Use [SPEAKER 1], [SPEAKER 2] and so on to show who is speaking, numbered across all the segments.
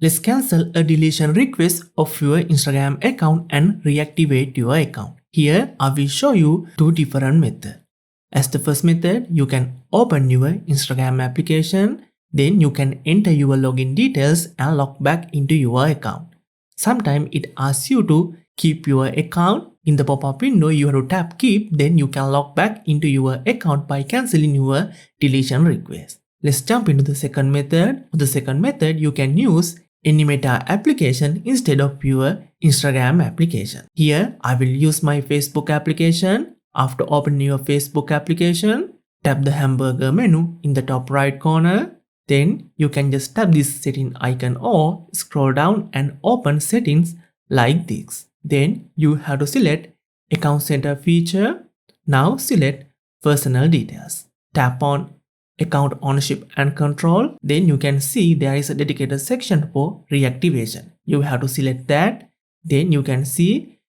[SPEAKER 1] Let's cancel a deletion request of your Instagram account and reactivate your account. Here I will show you two different methods. As the first method, you can open your Instagram application, then you can enter your login details and log back into your account. Sometimes it asks you to keep your account. In the pop-up window, you have to tap keep, then you can log back into your account by cancelling your deletion request. Let's jump into the second method. For the second method, you can use any Meta application instead of your Instagram application. Here, I will use my Facebook application. After opening your Facebook application, tap the hamburger menu in the top right corner. Then you can just tap this setting icon or scroll down and open settings like this. Then you have to select Account Center feature. Now select Personal Details. Tap on Account Ownership and Control. Then you can see there is a dedicated section for reactivation. You have to select that. Then you can see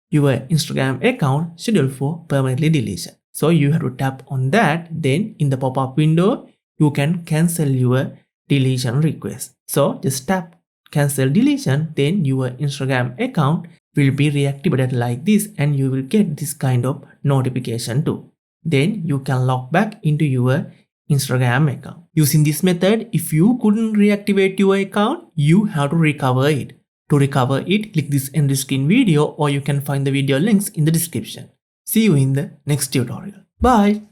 [SPEAKER 1] your Instagram account scheduled for permanently deletion. So you have to tap on that. Then in the pop-up window, you can cancel your deletion request. So just tap cancel deletion, then your Instagram account will be reactivated like this and you will get this kind of notification too. Then you can log back into your Instagram account. Using this method, if you couldn't reactivate your account, you have to recover it. To recover it, click this end screen video or you can find the video links in the description. See you in the next tutorial. Bye!